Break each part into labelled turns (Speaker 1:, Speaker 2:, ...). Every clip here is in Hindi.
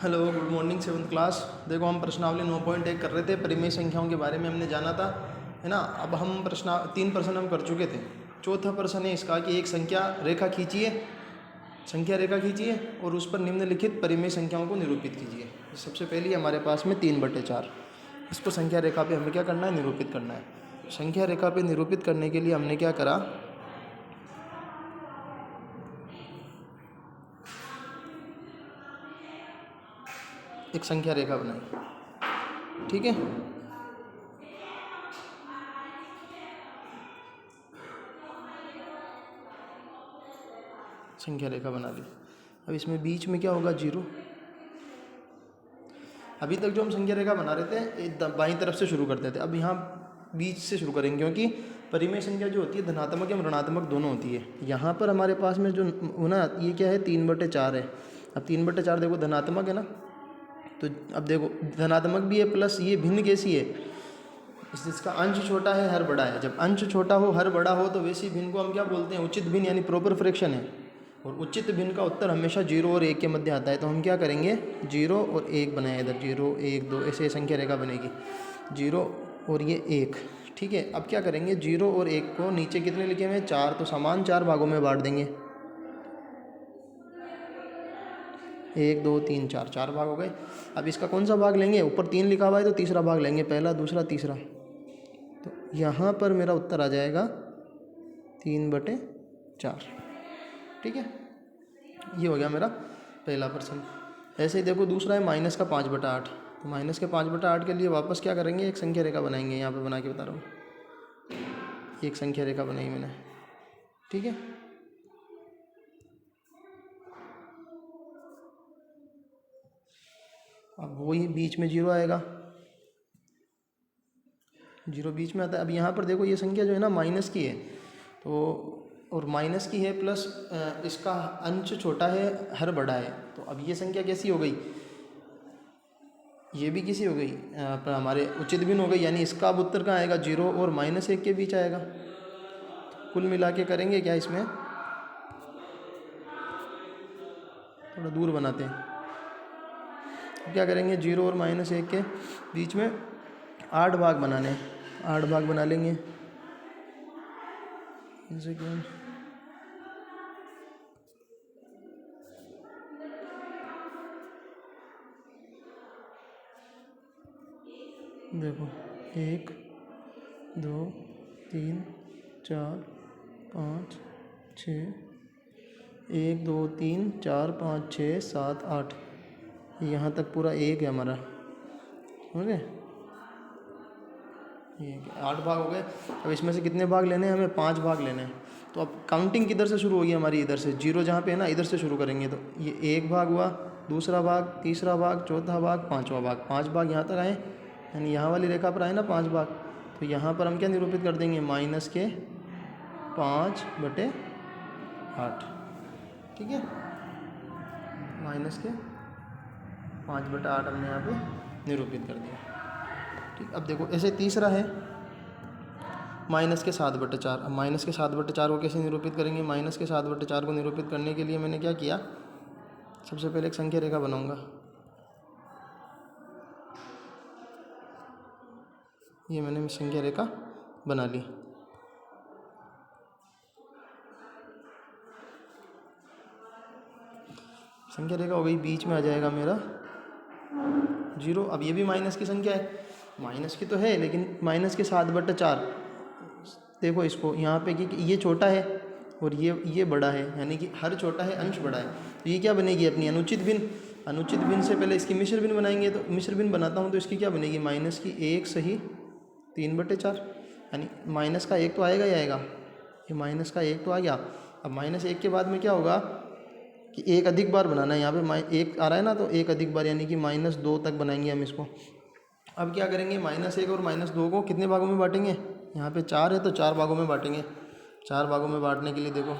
Speaker 1: Hello, good morning seventh class. देखो, हम प्रश्नावली 9.1 कर रहे थे, परिमेय संख्याओं के बारे में हमने जाना था, है ना। अब हम तीन प्रश्न हम कर चुके थे। चौथा प्रश्न है इसका कि एक संख्या रेखा खींचिए और उस पर निम्नलिखित परिमेय संख्याओं को निरूपित कीजिए। सबसे पहली हमारे पास में 3/4। इसको संख्या रेखा पे हमें क्या करना है, निरूपित करना है। संख्या रेखा पे निरूपित करने के लिए हमने क्या करा, एक संख्या रेखा बनाई। ठीक है, संख्या रेखा बना ली। अब इसमें बीच में क्या होगा, 0। अभी तक जो हम संख्या रेखा बना रहे थे बाईं तरफ से शुरू करते थे, अब यहाँ बीच से शुरू करेंगे, क्योंकि परिमेय संख्या जो होती है धनात्मक एवं ऋणात्मक दोनों होती है। यहाँ पर हमारे पास में जो ना, ये क्या है, 3/4 है। अब 3/4 देखो धनात्मक है ना, तो अब देखो धनात्मक भी है प्लस ये भिन्न कैसी है, जिसका अंश छोटा है हर बड़ा है। जब अंश छोटा हो हर बड़ा हो तो वैसी भिन्न को हम क्या बोलते हैं, उचित भिन्न, यानी प्रॉपर फ्रैक्शन है। और उचित भिन्न का उत्तर हमेशा 0 और 1 के मध्य आता है। तो हम क्या करेंगे, 0 और 1 बनाए इधर, 0 1 2 ऐसे संख्या रेखा बनेगी, 0 और ये 1। ठीक है, अब क्या करेंगे, 0 और 1 को नीचे कितने लिखे हुए हैं, 4, तो समान 4 भागों में बांट देंगे। 1 2 3 4, 4 भाग हो गए। अब इसका कौन सा भाग लेंगे, ऊपर 3 लिखा हुआ है तो तीसरा भाग लेंगे, पहला दूसरा तीसरा। तो यहाँ पर मेरा उत्तर आ जाएगा 3/4। ठीक है, ये हो गया मेरा पहला प्रश्न। ऐसे ही देखो दूसरा है माइनस का 5/8। तो माइनस के 5/8 के लिए वापस क्या करेंगे, एक संख्या रेखा बनाएंगे। यहाँ पे बना के बता रहा हूँ, एक संख्या रेखा बनाई मैंने। ठीक है, अब वही बीच में 0 आएगा, 0 बीच में आता है। अब यहाँ पर देखो ये संख्या जो है ना माइनस की है, तो और माइनस की है प्लस इसका अंश छोटा है हर बड़ा है। तो अब ये संख्या कैसी हो गई, ये भी किसी हो गई पर हमारे उचित भिन्न हो गई, यानी इसका अब उत्तर कहाँ आएगा, 0 और -1 के बीच आएगा। कुल मिला के करेंगे क्या, इसमें थोड़ा दूर बनाते हैं। क्या करेंगे, 0 और -1 के बीच में 8 भाग बनाने हैं, 8 भाग बना लेंगे। इनसे क्या, देखो 1 2 3 4 5 6, 1 2 3 4 5 6 7 8, यहाँ तक पूरा 1 है हमारा, हो गए। ये 8 भाग हो गए। अब इसमें से कितने भाग लेने हैं, हमें 5 भाग लेने हैं। तो अब काउंटिंग किधर से शुरू होगी हमारी, इधर से, 0 जहाँ पे है ना इधर से शुरू करेंगे। तो ये 1 भाग हुआ, दूसरा भाग, तीसरा भाग, चौथा भाग, पाँचवा भाग, 5 भाग यहाँ तक आए, यानी यहाँ वाली रेखा पर आए ना 5 भाग। तो यहाँ पर हम क्या निरूपित कर देंगे, -5/8। ठीक है, -5/8 हमने यहाँ पे निरूपित कर दिया। ठीक, अब देखो ऐसे तीसरा है -7/4। अब -7/4 को कैसे निरूपित करेंगे, -7/4 को निरूपित करने के लिए मैंने क्या किया, सबसे पहले एक संख्या रेखा बनाऊंगा। ये मैंने संख्या रेखा बना ली। संख्या रेखा हो गई, बीच में आ जाएगा मेरा 0। अब ये भी माइनस की संख्या है, माइनस की तो है लेकिन -7/4। देखो इसको यहाँ पे कि ये छोटा है और ये बड़ा है, यानी कि हर छोटा है अंश बड़ा है। तो ये क्या बनेगी अपनी अनुचित भिन्न। अनुचित भिन्न से पहले इसकी मिश्र भिन्न बनाएंगे। तो मिश्र भिन्न बनाता हूँ तो इसकी क्या बनेगी, -1 सही 3/4, यानी माइनस का 1 तो आएगा ही आएगा। ये -1 तो आ गया। अब -1 के बाद में क्या होगा कि एक अधिक बार बनाना है, यहाँ पे 1 आ रहा है ना, तो एक अधिक बार यानी कि -2 तक बनाएंगे हम इसको। अब क्या करेंगे, -1 और -2 को कितने भागों में बांटेंगे, यहाँ पे 4 है तो 4 भागों में बांटेंगे। 4 भागों में बांटने के लिए देखो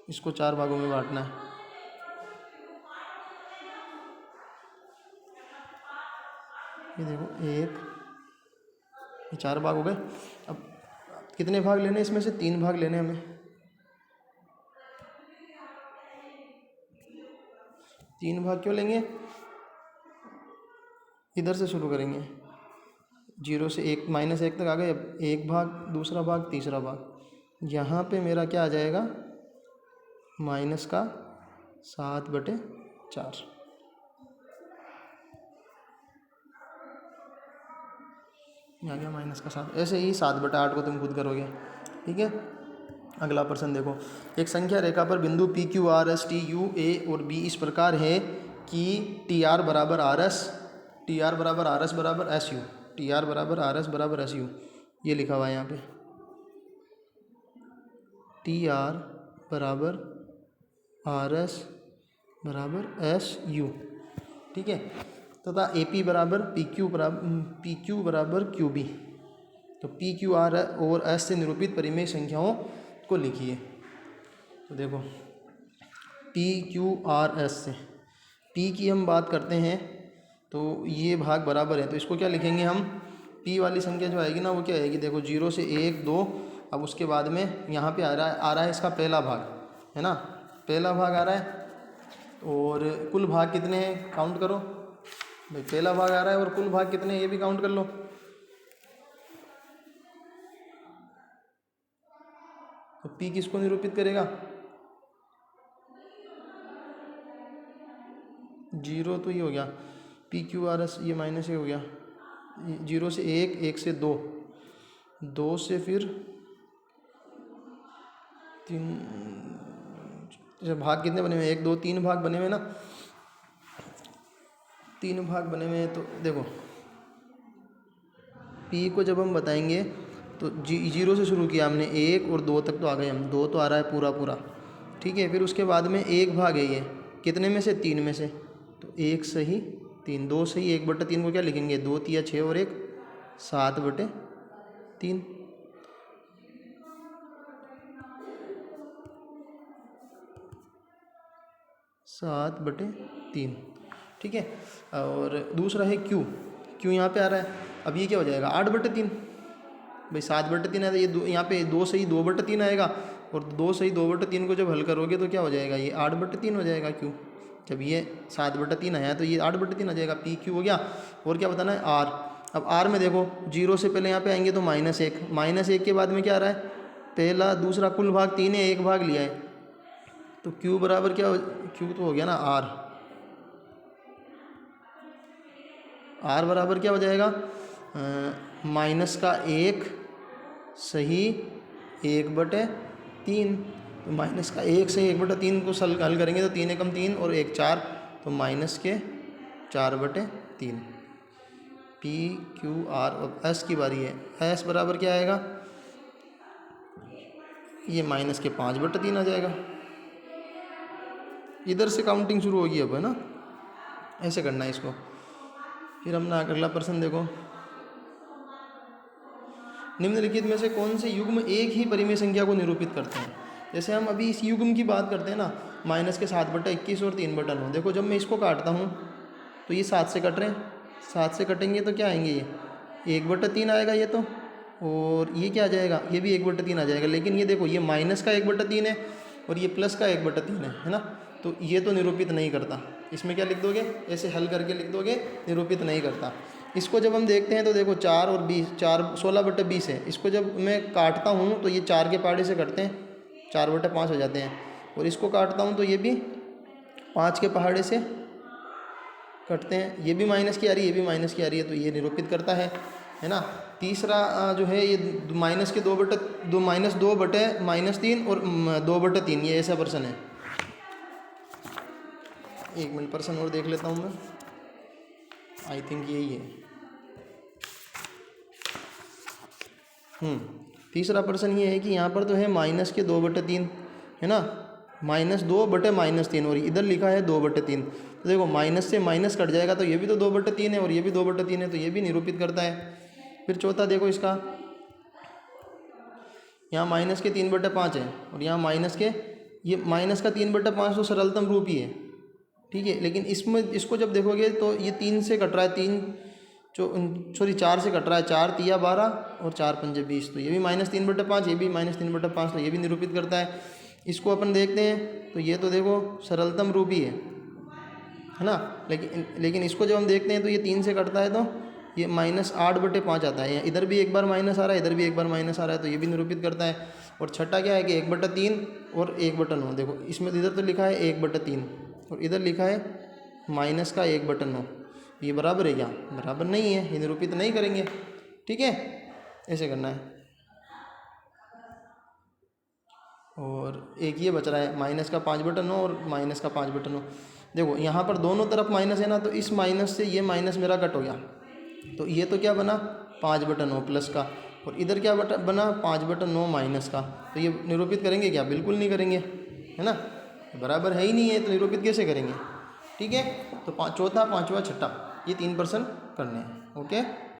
Speaker 1: इसको 4 भागों में बांटना है। ये देखो 1, ये 4 भाग हो गए। अब कितने भाग लेने, इसमें से 3 भाग लेने हमें। 3 भाग क्यों लेंगे, इधर से शुरू करेंगे, 0 से 1 -1 तक आ गए। अब 1 भाग, दूसरा भाग, तीसरा भाग, यहाँ पे मेरा क्या आ जाएगा, माइनस का 7/4। आ गया माइनस का 7। ऐसे ही 7/8 को तुम खुद करोगे। ठीक है, अगला प्रश्न देखो। एक संख्या रेखा पर बिंदु P Q R S T U A और बी इस प्रकार है कि टी आर बराबर आर एस, टी आर बराबर आर एस बराबर एस यू, टी आर बराबर आर एस बराबर एस यू, ये लिखा हुआ है यहाँ पे, टी आर बराबर आर एस बराबर एस यू। ठीक है, तथा ए पी बराबर पी क्यू बराबर क्यू बी। तो पी क्यू आर और एस से निरूपित परिमेय संख्याओं को लिखिए। तो देखो, पी क्यू आर एस से पी की हम बात करते हैं तो ये भाग बराबर है, तो इसको क्या लिखेंगे हम, पी वाली संख्या जो आएगी ना वो क्या आएगी, देखो 0 से 1 2, अब उसके बाद में यहाँ पे आ रहा है इसका पहला भाग, है ना, पहला भाग आ रहा है। और कुल भाग कितने हैं, काउंट करो भाई, पहला भाग आ रहा है और कुल भाग कितने हैं ये भी काउंट कर लो। तो पी किसको निरूपित करेगा, 0 तो ये हो गया, पी क्यू आर एस ये माइनस ये हो गया, 0 से 1, 1 से 2, 2 से फिर 3, भाग कितने बने हुए हैं, 1 2 3 भाग बने हुए ना, 3 भाग बने हुए हैं। तो देखो पी को जब हम बताएंगे तो 0 से शुरू किया हमने, 1 और 2 तक तो आ गए हम, 2 तो आ रहा है पूरा पूरा। ठीक है, फिर उसके बाद में 1 भाग है ये, कितने में से, 3 में से, तो 1 सही 3, 2 सही 1/3 को क्या लिखेंगे, 2 3 6 और 1 7/3, 7/3। ठीक है, और दूसरा है क्यू, क्यू यहाँ पे आ रहा है, अब ये क्या हो जाएगा 8/3 भाई, 7/3 है तो ये यहाँ पे 2 सही 2/3 आएगा, और 2 सही 2/3 को जब हल करोगे तो क्या हो जाएगा, ये 8/3 हो जाएगा क्यू। जब ये 7/3 आया तो ये 8/3 आ जाएगा, पी क्यू हो गया। और क्या बताना है, आर। अब आर में देखो 0 से पहले यहाँ पे आएंगे तो -1, -1 के बाद में क्या आ रहा है, पहला दूसरा कुल भाग 3 है, 1 भाग लिया है, तो क्यू बराबर क्या क्यू तो हो गया ना आर, आर बराबर क्या हो जाएगा, माइनस का 1 सही 1/3, तो माइनस का 1 सही 1/3 को हल करेंगे तो 3 एकम 3 और 1 4, तो माइनस के 4/3। पी क्यू आर, अब एस की बारी है, एस बराबर क्या आएगा, ये माइनस के 5/3 आ जाएगा। इधर से काउंटिंग शुरू होगी अब, है ना, ऐसे करना है इसको। फिर हम ना अगला प्रश्न देखो, निम्नलिखित में से कौन से युग्म एक ही परिमेय संख्या को निरूपित करते हैं। जैसे हम अभी इस युग्म की बात करते हैं ना, माइनस के 7/21 और 3/9। देखो जब मैं इसको काटता हूँ तो ये 7 से कट रहे हैं, 7 से कटेंगे तो क्या आएंगे, ये 1/3 आएगा ये तो, और ये क्या आ जाएगा, ये भी 1/3 आ जाएगा। लेकिन ये देखो ये माइनस का 1/3 है और ये प्लस का 1/3 है ना, तो ये तो निरूपित नहीं करता। इसमें क्या लिख दोगे, ऐसे हल करके लिख दोगे, निरूपित नहीं करता। इसको जब हम देखते हैं तो देखो 4 और 20, 4 16/20 है। इसको जब मैं काटता हूँ तो ये 4 के पहाड़े से कटते हैं, 4/5 हो जाते हैं, और इसको काटता हूँ तो ये भी 5 के पहाड़े से कटते हैं, ये भी माइनस की आ रही है, ये भी माइनस की आ रही है, तो ये निरूपित करता है ना। तीसरा जो है ये माइनस के 2/2 -2/-3 और 2/3, ये ऐसा पर्सन है। एक मिनट पर्सन और देख लेता हूँ मैं, आई थिंक यही है। तीसरा पर्सन ये है कि यहाँ पर तो है माइनस के 2/3, है ना, -2/-3, और इधर लिखा है 2/3। तो देखो माइनस से माइनस कट जाएगा तो ये भी तो 2/3 है और ये भी 2/3 है, तो ये भी निरूपित करता है। फिर चौथा देखो इसका, यहाँ माइनस के 3/5 है और यहाँ माइनस के, ये माइनस का 3/5 तो सरलतम रूप ही है, ठीक है। लेकिन इसमें इसको जब देखोगे तो ये 3 से कट रहा है, 4 से कट रहा है, 4 तिया 12 और 4 पंजे 20, तो ये भी -3/5, ये भी -3/5, तो ये भी निरूपित करता है। इसको अपन देखते हैं तो ये तो देखो सरलतम रूप ही है, है ना। लेकिन इसको जब हम देखते हैं तो ये 3 से कटता है तो ये -8/5 आता है। इधर भी एक बार माइनस आ रहा है, इधर भी एक बार माइनस आ रहा है, तो ये भी निरूपित करता है। और छठा क्या है कि 1/3 और 1/9। देखो इसमें इधर तो लिखा है 1/3 और इधर लिखा है -1/9। ये बराबर है क्या? बराबर नहीं है, ये निरूपित नहीं करेंगे। ठीक है, ऐसे करना है। और एक ये बच रहा है -5/9 और -5/9। देखो यहाँ पर दोनों तरफ माइनस है ना, तो इस माइनस से ये माइनस मेरा कट हो गया। तो ये तो क्या बना 5/9 प्लस का, और इधर क्या बना 5/9 माइनस का। तो ये निरूपित करेंगे क्या? बिल्कुल नहीं करेंगे, है ना। बराबर है ही नहीं है, तो निरूपित कैसे करेंगे? ठीक है, तो चौथा, पाँचवा, छठा ये 3% करने हैं। ओके।